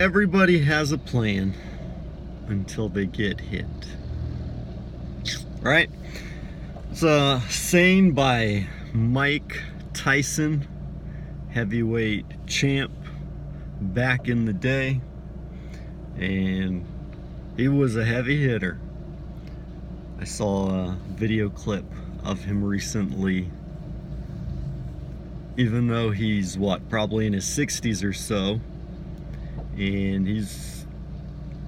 Everybody has a plan until they get hit. Right? It's a saying by Mike Tyson, heavyweight champ back in the day. And he was a heavy hitter. I saw a video clip of him recently. Even though he's probably in his 60s or so, and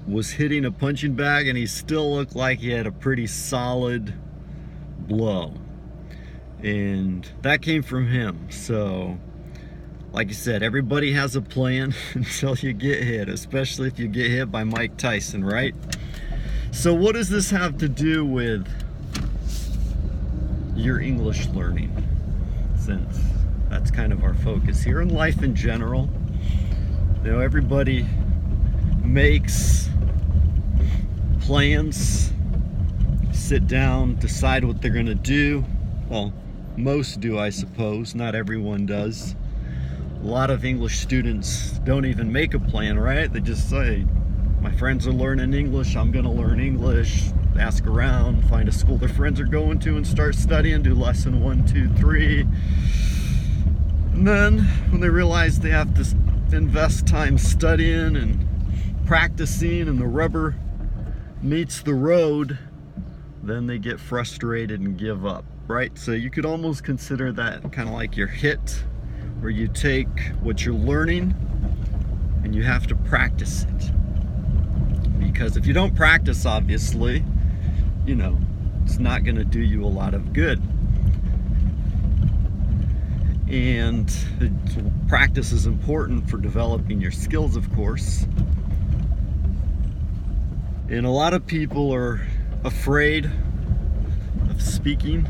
was hitting a punching bag, and he still looked like he had a pretty solid blow, and that came from him. So like I said, everybody has a plan until you get hit, especially if you get hit by Mike Tyson, right? So what does this have to do with your English learning, since that's kind of our focus here, in life in general? You know, everybody makes plans, sit down, decide what they're gonna do. Well, most do, I suppose. Not everyone does. A lot of English students don't even make a plan, right? They just say, my friends are learning English, I'm gonna learn English. Ask around, find a school their friends are going to and start studying, do lesson 1, 2, 3. And then when they realize they have to invest time studying and practicing and the rubber meets the road, then they get frustrated and give up, right? So you could almost consider that kind of like your hit, where you take what you're learning and you have to practice it. Because if you don't practice, obviously, you know, it's not going to do you a lot of good. And practice is important for developing your skills, of course. And a lot of people are afraid of speaking,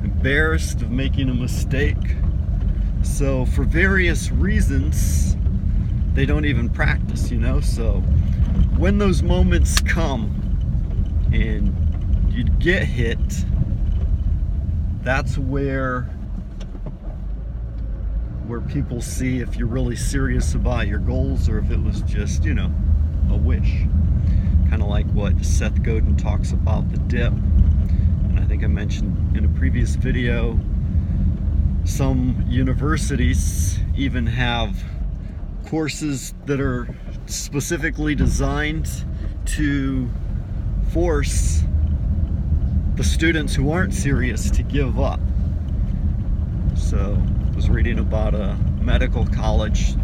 embarrassed of making a mistake. So for various reasons, they don't even practice, you know? So when those moments come and you get hit, that's where people see if you're really serious about your goals or if it was just, you know, a wish. Kind of like what Seth Godin talks about, the dip. And I think I mentioned in a previous video, some universities even have courses that are specifically designed to force the students who aren't serious to give up. So I was reading about a medical college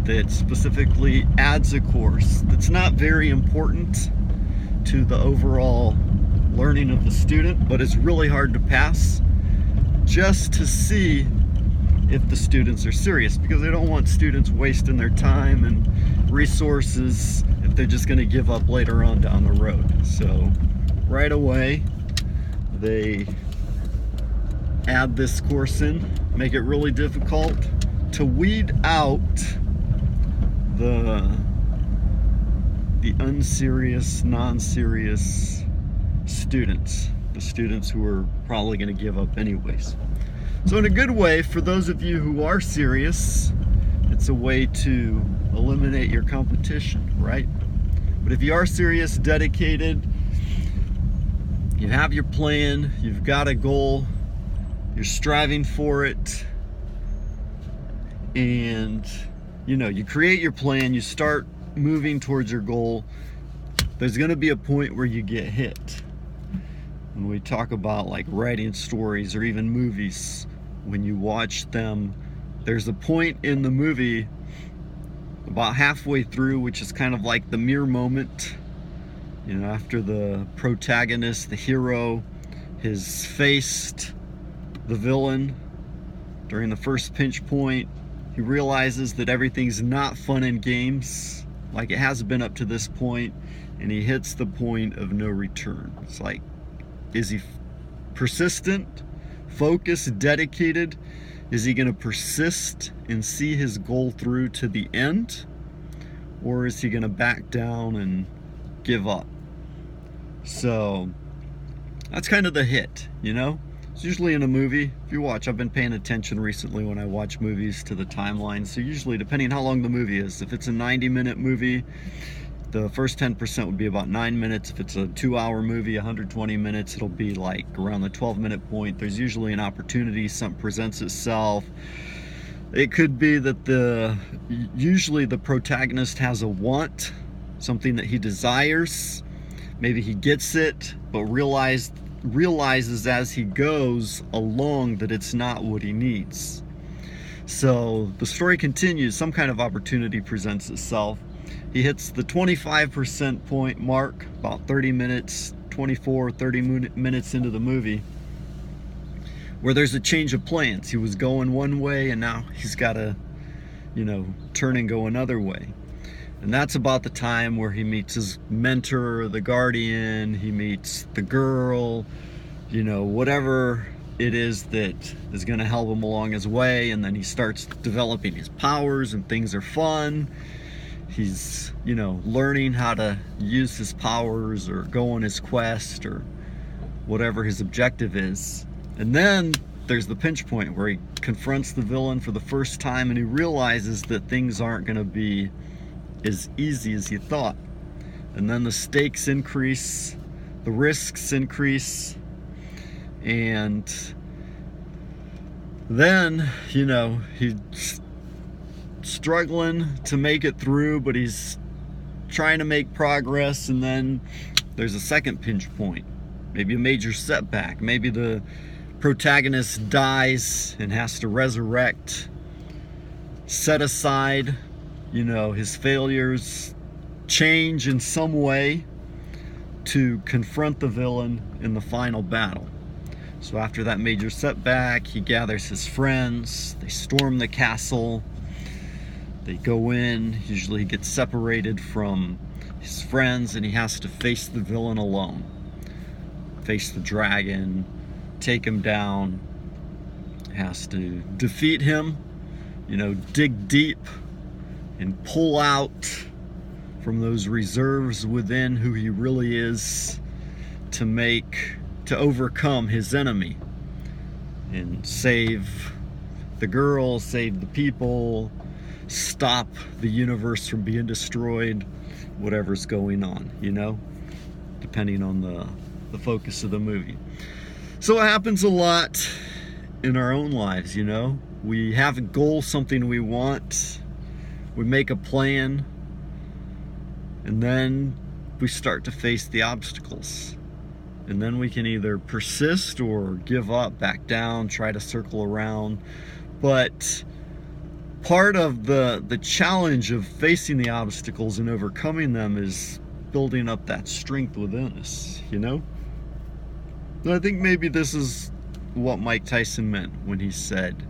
that specifically adds a course that's not very important to the overall learning of the student, but it's really hard to pass, just to see if the students are serious, because they don't want students wasting their time and resources if they're just going to give up later on down the road. So right away they add this course in, make it really difficult to weed out the unserious, non-serious students, the students who are probably going to give up anyways. So in a good way, for those of you who are serious, it's a way to eliminate your competition, right? But if you are serious, dedicated, you have your plan, you've got a goal, you're striving for it, and you know, you create your plan, you start moving towards your goal, there's going to be a point where you get hit. When we talk about like writing stories or even movies, when you watch them, there's a point in the movie about halfway through, which is kind of like the mirror moment, you know, after the protagonist, the hero, has faced the villain during the first pinch point. He realizes that everything's not fun and games like it has been up to this point, and he hits the point of no return. It's like, is he persistent, focused, dedicated? Is he going to persist and see his goal through to the end? Or is he going to back down and give up? So that's kind of the hit, you know? It's usually in a movie. If you watch, I've been paying attention recently when I watch movies to the timeline. So usually, depending how long the movie is, if it's a 90-minute movie, the first 10% would be about 9 minutes. If it's a 2-hour movie, 120 minutes, it'll be like around the 12-minute point. There's usually an opportunity, something presents itself. It could be that usually the protagonist has a want, something that he desires. Maybe he gets it, but realizes as he goes along that it's not what he needs. So the story continues, some kind of opportunity presents itself. He hits the 25% point mark, about 30 minutes, 30 minutes into the movie, where there's a change of plans. He was going one way and now he's got to, turn and go another way. And that's about the time where he meets his mentor, the guardian, he meets the girl, whatever it is that is going to help him along his way. And then he starts developing his powers and things are fun. He's, learning how to use his powers or go on his quest or whatever his objective is. And then there's the pinch point where he confronts the villain for the first time and he realizes that things aren't going to be as easy as he thought. And then the stakes increase, the risks increase, and then, he's struggling to make it through, but he's trying to make progress. And then there's a second pinch point, maybe a major setback. Maybe the protagonist dies and has to resurrect, set aside, his failures, change in some way to confront the villain in the final battle. So after that major setback, he gathers his friends, they storm the castle, they go in. Usually he gets separated from his friends and he has to face the villain alone. Face the dragon, take him down, has to defeat him, dig deep and pull out from those reserves within who he really is to overcome his enemy and save the girl, save the people, stop the universe from being destroyed, whatever's going on, depending on the focus of the movie. So it happens a lot in our own lives, we have a goal, something we want, we make a plan, and then we start to face the obstacles. And then we can either persist or give up, back down, try to circle around. But part of the challenge of facing the obstacles and overcoming them is building up that strength within us, And I think maybe this is what Mike Tyson meant when he said,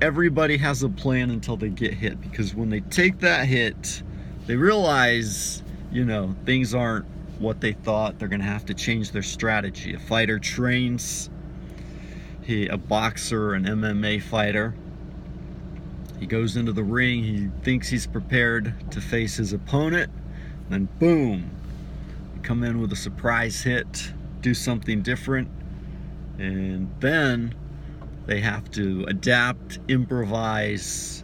everybody has a plan until they get hit. Because when they take that hit, they realize, things aren't what they thought. They're going to have to change their strategy. A fighter trains, a boxer, an MMA fighter, he goes into the ring, he thinks he's prepared to face his opponent, then boom, you come in with a surprise hit, do something different, and then they have to adapt, improvise,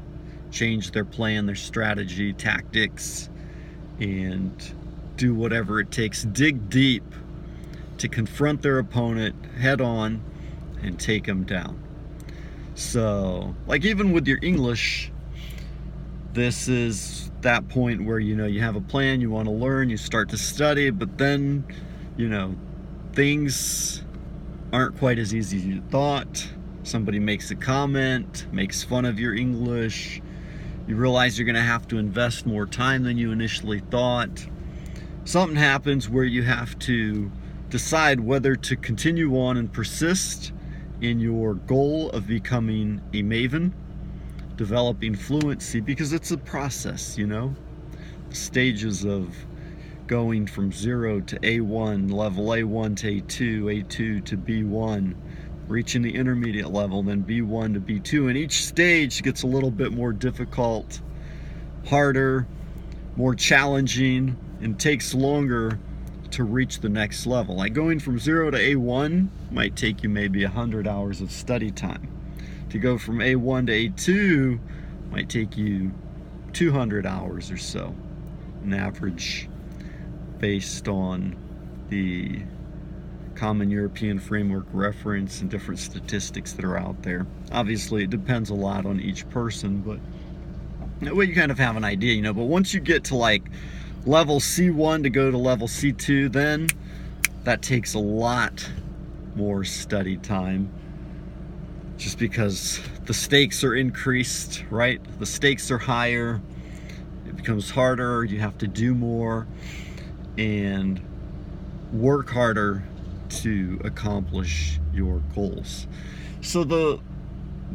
change their plan, their strategy, tactics, and do whatever it takes, dig deep to confront their opponent head on and take them down. So, like even with your English, this is that point where, you have a plan, you want to learn, you start to study, but then, things aren't quite as easy as you thought. Somebody makes a comment, makes fun of your English. You realize you're going to have to invest more time than you initially thought. Something happens where you have to decide whether to continue on and persist in your goal of becoming a maven, developing fluency, because it's a process, stages of going from 0 to A1, level A1 to A2, A2 to B1, reaching the intermediate level, then B1 to B2, and each stage gets a little bit more difficult, harder, more challenging, and takes longer to reach the next level. Like going from 0 to A1 might take you maybe 100 hours of study time. To go from A1 to A2 might take you 200 hours or so, an average based on the Common European Framework reference and different statistics that are out there. Obviously, it depends a lot on each person, but that way you kind of have an idea, you know. But once you get to like level C1 to go to level C2, then that takes a lot more study time, just because the stakes are increased, right? The stakes are higher, it becomes harder, you have to do more and work harder to accomplish your goals. So the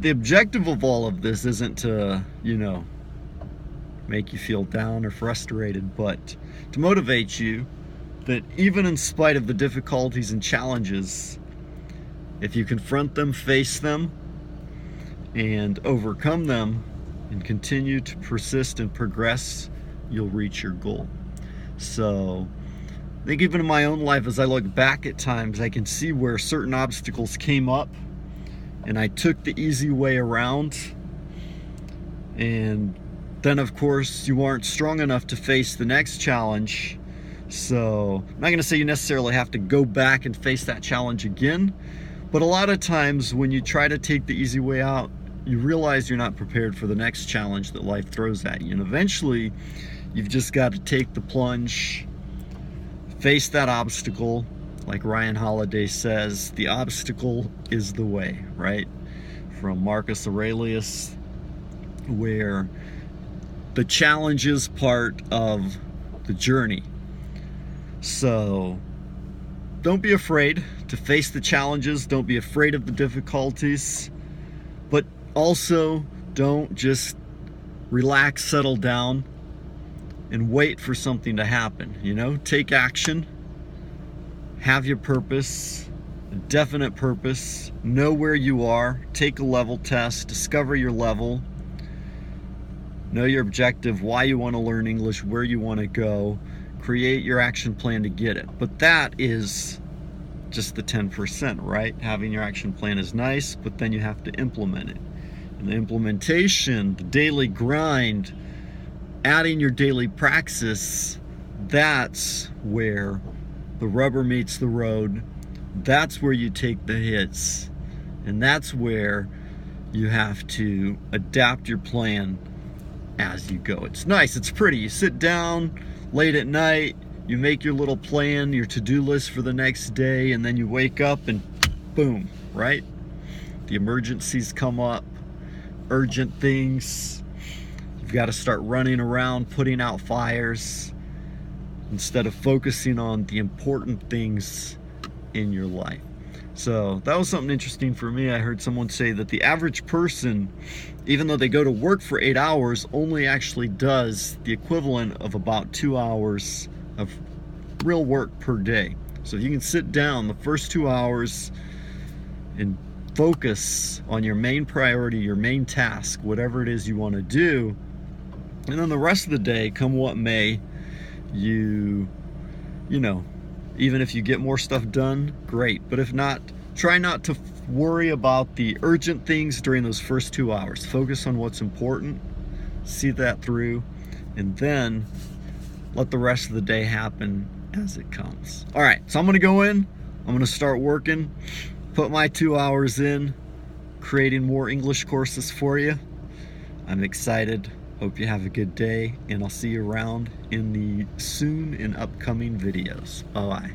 objective of all of this isn't to, you know, make you feel down or frustrated, but to motivate you that even in spite of the difficulties and challenges, if you confront them, face them, and overcome them, and continue to persist and progress, you'll reach your goal. So I think even in my own life, as I look back at times, I can see where certain obstacles came up and I took the easy way around, and then of course you aren't strong enough to face the next challenge. So I'm not going to say you necessarily have to go back and face that challenge again, but a lot of times when you try to take the easy way out, you realize you're not prepared for the next challenge that life throws at you, and eventually you've just got to take the plunge, face that obstacle. Like Ryan Holiday says, the obstacle is the way, right? From Marcus Aurelius, where the challenge is part of the journey. So don't be afraid to face the challenges, don't be afraid of the difficulties, but also don't just relax, settle down, and wait for something to happen. You know, take action, have your purpose, a definite purpose, know where you are, take a level test, discover your level, know your objective, why you want to learn English, where you want to go, create your action plan to get it. But that is just the 10%, right? Having your action plan is nice, but then you have to implement it. And the implementation, the daily grind, adding your daily praxis, that's where the rubber meets the road. That's where you take the hits, and that's where you have to adapt your plan as you go. It's nice, it's pretty. You sit down late at night, you make your little plan, your to-do list for the next day, and then you wake up and boom, right? The emergencies come up, urgent things. You've got to start running around, putting out fires, instead of focusing on the important things in your life. So that was something interesting for me. I heard someone say that the average person, even though they go to work for 8 hours, only actually does the equivalent of about 2 hours of real work per day. So if you can sit down the first 2 hours and focus on your main priority, your main task, whatever it is you want to do, and then the rest of the day, come what may, you know, even if you get more stuff done, great. But if not, try not to worry about the urgent things during those first 2 hours. Focus on what's important, see that through, and then let the rest of the day happen as it comes. All right, so I'm gonna go in, I'm gonna start working, put my 2 hours in, creating more English courses for you. I'm excited. Hope you have a good day, and I'll see you around in the soon and upcoming videos. Bye-bye.